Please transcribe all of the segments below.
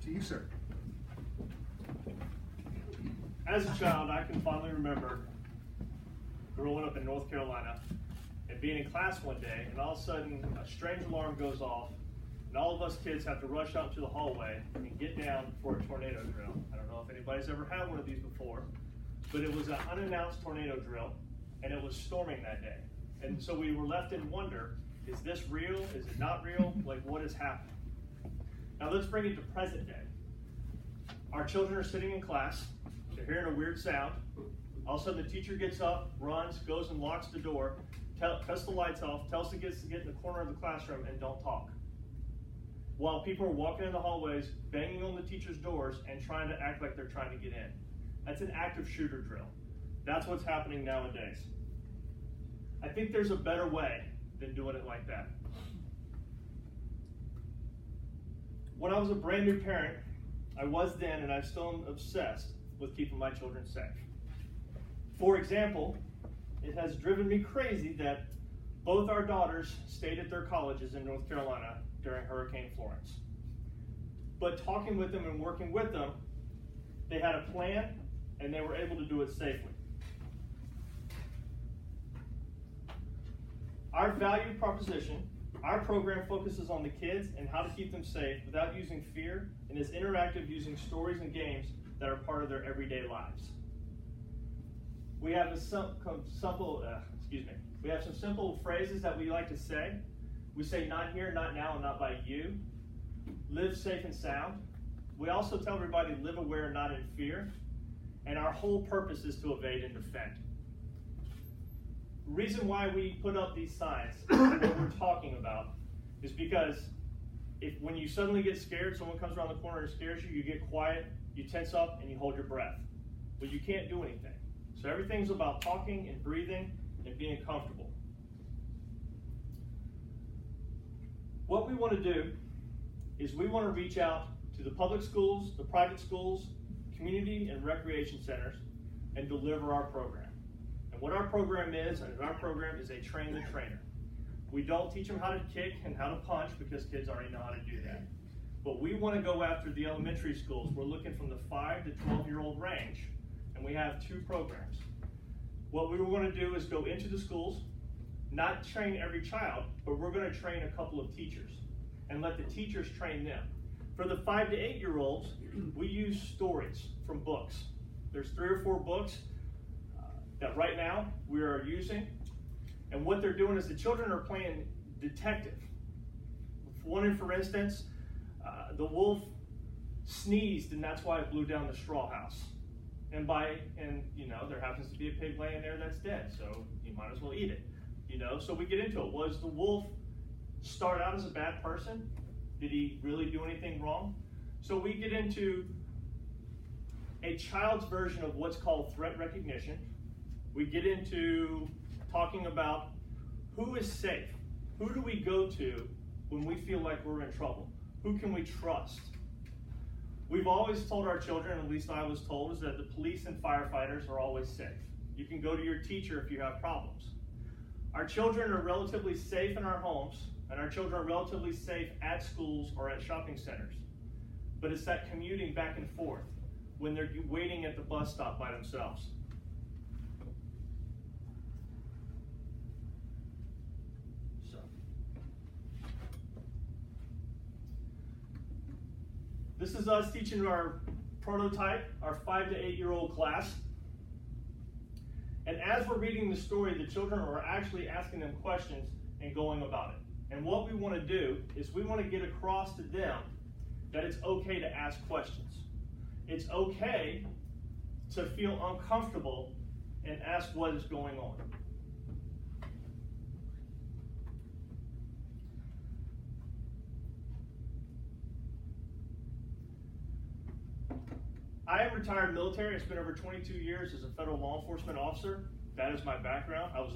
To you, sir. As a child, I can fondly remember growing up in North Carolina and being in class one day, and all of a sudden a strange alarm goes off, and all of us kids have to rush out to the hallway and get down for a tornado drill. I don't know if anybody's ever had one of these before, but it was an unannounced tornado drill, and it was storming that day. And so we were left in wonder, is this real? Is it not real? Like, what is happening? Now let's bring it to present day. Our children are sitting in class, they're hearing a weird sound. All of a sudden the teacher gets up, runs, goes and locks the door, cuts the lights off, tells the kids to get in the corner of the classroom and don't talk. While people are walking in the hallways, banging on the teacher's doors and trying to act like they're trying to get in. That's an active shooter drill. That's what's happening nowadays. I think there's a better way than doing it like that. When I was a brand new parent, I was then, and I still am obsessed with keeping my children safe. For example, it has driven me crazy that both our daughters stayed at their colleges in North Carolina during Hurricane Florence. But talking with them and working with them, they had a plan and they were able to do it safely. Our value proposition, our program focuses on the kids and how to keep them safe without using fear, and is interactive using stories and games that are part of their everyday lives. We have some simple phrases that we like to say. We say not here, not now, and not by you. Live safe and sound. We also tell everybody live aware, not in fear. And our whole purpose is to evade and defend. The reason why we put up these signs, what we're talking about, is because when you suddenly get scared, someone comes around the corner and scares you, you get quiet, you tense up, and you hold your breath. But you can't do anything. So everything's about talking and breathing and being comfortable. What we want to do is we want to reach out to the public schools, the private schools, community and recreation centers, and deliver our program. And what our program is a train the trainer. We don't teach them how to kick and how to punch because kids already know how to do that. But we want to go after the elementary schools. We're looking from the 5 to 12-year-old range, and we have 2 programs. What we want to do is go into the schools, not train every child, but we're going to train a couple of teachers and let the teachers train them. For the 5 to 8-year-olds, we use stories from books. There's 3 or 4 books that right now we are using. And what they're doing is the children are playing detective. For instance, the wolf sneezed and that's why it blew down the straw house. And there happens to be a pig laying there that's dead, so you might as well eat it. So we get into it. Was the wolf start out as a bad person? Did he really do anything wrong? So we get into a child's version of what's called threat recognition. We get into talking about who is safe. Who do we go to when we feel like we're in trouble? Who can we trust? We've always told our children, at least I was told, is that the police and firefighters are always safe. You can go to your teacher if you have problems. Our children are relatively safe in our homes, and our children are relatively safe at schools or at shopping centers. But it's that commuting back and forth when they're waiting at the bus stop by themselves. This is us teaching our prototype, our 5 to 8-year-old class. And as we're reading the story, the children are actually asking them questions and going about it. And what we want to do is we want to get across to them that it's okay to ask questions. It's okay to feel uncomfortable and ask what is going on. I am retired military. I spent over 22 years as a federal law enforcement officer. That is my background. I was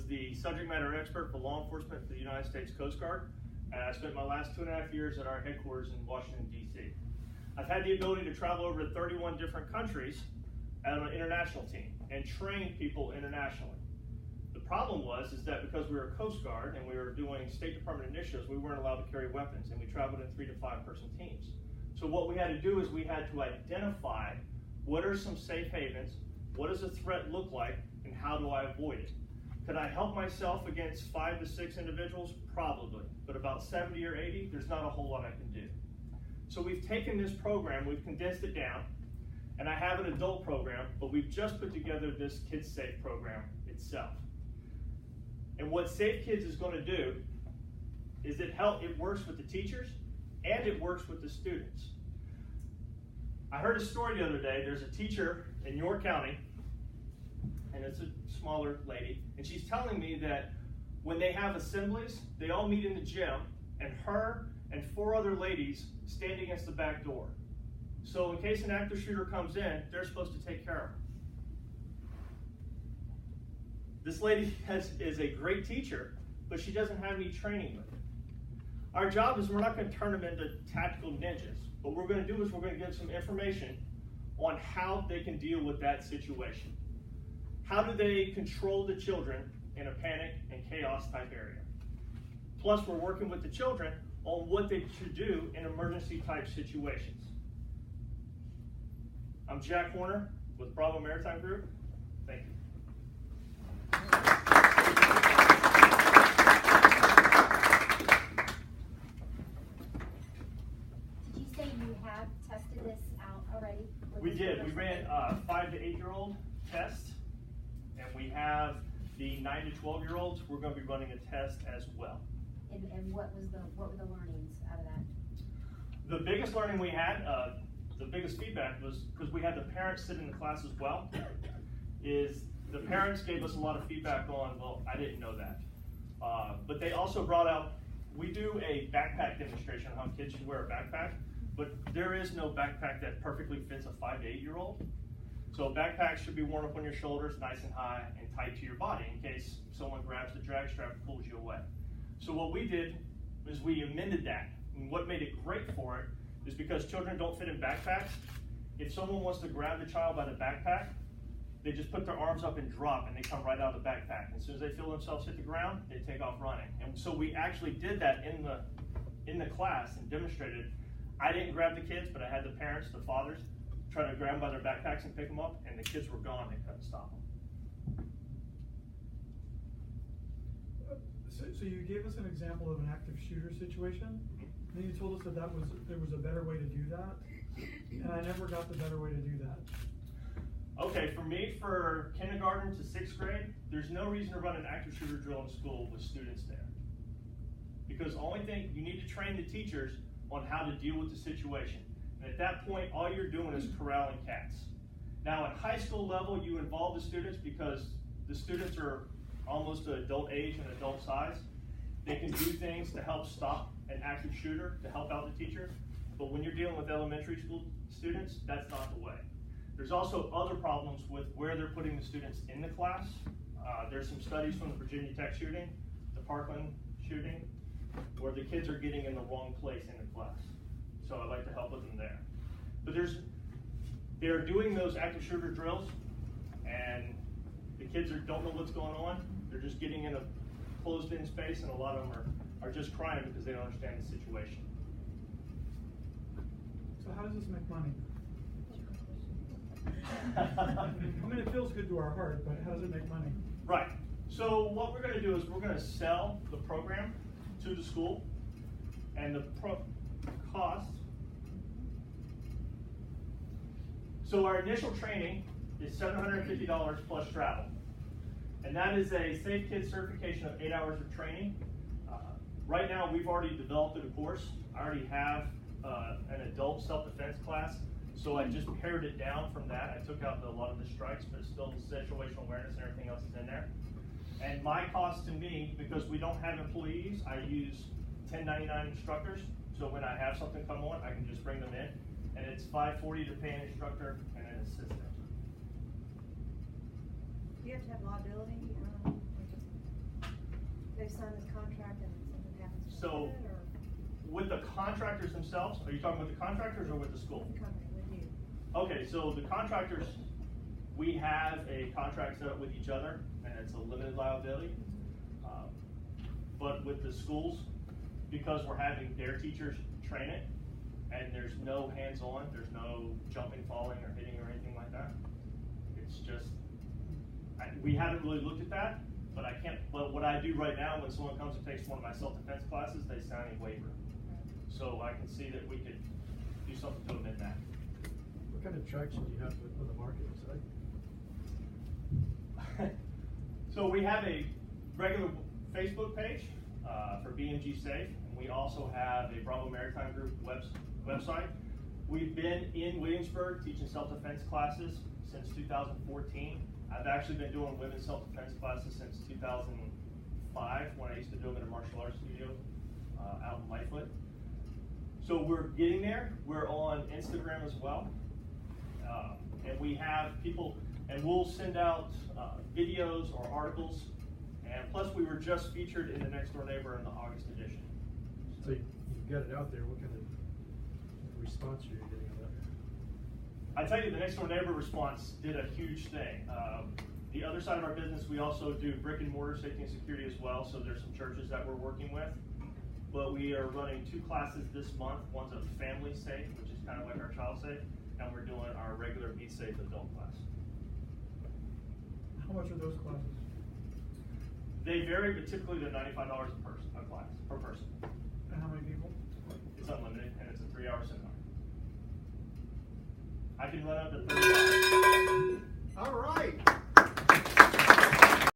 the subject matter expert for law enforcement for the United States Coast Guard. And I spent my last 2.5 years at our headquarters in Washington, D.C. I've had the ability to travel over to 31 different countries on an international team and train people internationally. The problem is that because we were a Coast Guard and we were doing State Department initiatives, we weren't allowed to carry weapons, and we traveled in 3 to 5 person teams. So what we had to do is we had to identify what are some safe havens, what does a threat look like, and how do I avoid it? Could I help myself against 5 to 6 individuals? Probably, but about 70 or 80, there's not a whole lot I can do. So we've taken this program, we've condensed it down, and I have an adult program, but we've just put together this Kids Safe program itself. And what Safe Kids is going to do is it works with the teachers and it works with the students. I heard a story the other day. There's a teacher in York County, and it's a smaller lady, and she's telling me that when they have assemblies, they all meet in the gym, and her and 4 other ladies stand against the back door. So in case an active shooter comes in, they're supposed to take care of her. This lady is a great teacher, but she doesn't have any training with it. Our job is we're not going to turn them into tactical ninjas. What we're going to do is we're going to give some information on how they can deal with that situation. How do they control the children in a panic and chaos type area? Plus, we're working with the children on what they should do in emergency type situations. I'm Jack Horner with Bravo Maritime Group. Thank you. Did you say you have tested this out already? We did. We ran a 5 to 8-year-old test, and we have the 9 to 12-year-olds. We're going to be running a test as well. And what were the learnings out of that? The biggest learning we had, the biggest feedback was because we had the parents sit in the class as well, is the parents gave us a lot of feedback on, well, I didn't know that. But they also brought out, we do a backpack demonstration on how kids should wear a backpack, but there is no backpack that perfectly fits a 5 to 8-year-old. So a backpack should be worn up on your shoulders, nice and high, and tight to your body in case someone grabs the drag strap and pulls you away. So what we did is we amended that. And what made it great for it is because children don't fit in backpacks. If someone wants to grab the child by the backpack, they just put their arms up and drop, and they come right out of the backpack. As soon as they feel themselves hit the ground, they take off running. And so we actually did that in the class and demonstrated. I didn't grab the kids, but I had the parents, the fathers, try to grab them by their backpacks and pick them up, and the kids were gone. They couldn't stop them. So you gave us an example of an active shooter situation, and then you told us that there was a better way to do that, and I never got the better way to do that. Okay, for me, for kindergarten to 6th grade, there's no reason to run an active shooter drill in school with students there. Because the only thing, you need to train the teachers on how to deal with the situation. And at that point, all you're doing is corralling cats. Now at high school level, you involve the students because the students are almost to adult age and adult size. They can do things to help stop an active shooter, to help out the teacher. But when you're dealing with elementary school students, that's not the way. There's also other problems with where they're putting the students in the class. There's some studies from the Virginia Tech shooting, the Parkland shooting, where the kids are getting in the wrong place in the class. So I'd like to help with them there. But they're doing those active shooter drills, and the kids don't know what's going on. They're just getting in a closed-in space, and a lot of them are just crying because they don't understand the situation. So how does this make money? I mean, it feels good to our heart, but how does it make money? Right. So what we're going to do is we're going to sell the program to the school, and the cost. So our initial training is $750 plus travel. And that is a Safe Kids certification of 8 hours of training. Right now, we've already developed a course. I already have an adult self-defense class. So I just pared it down from that. I took out a lot of the strikes, but still situational awareness and everything else is in there. And my cost to me, because we don't have employees, I use 1099 instructors. So when I have something come on, I can just bring them in. And it's $540 to pay an instructor and an assistant. Do you have to have liability? They sign this contract and something happens to So, it, or? With the contractors themselves, are you talking with the contractors or with the school? The company, with you. Okay, so the contractors, we have a contract set up with each other, and it's a limited liability. But with the schools, because we're having their teachers train it, and there's no hands-on. There's no jumping, falling, or hitting, or anything like that. It's just, we haven't really looked at that, but I can't. But what I do right now, when someone comes and takes one of my self-defense classes, they sign a waiver. So I can see that we could do something to amend that. What kind of traction do you have on the marketing side? So we have a regular Facebook page for BMG Safe, and we also have a Bravo Maritime Group website. We've been in Williamsburg teaching self-defense classes since 2014. I've actually been doing women's self-defense classes since 2005 when I used to do them in a martial arts studio out in Lightfoot. So we're getting there. We're on Instagram as well. And we have people, and we'll send out videos or articles. And plus, we were just featured in the Next Door Neighbor in the August edition. So you've got it out there. What kind of response are you getting on that? I tell you, the Next Door Neighbor response did a huge thing. The other side of our business, we also do brick and mortar safety and security as well. So there's some churches that we're working with. But we are running 2 classes this month. One's a family safe, which is kind of like our child safe, and we're doing our regular Be Safe adult class. How much are those classes? They vary, but typically they're $95 a class per person. And how many people? It's unlimited, and it's a 3-hour seminar. I can run up to 30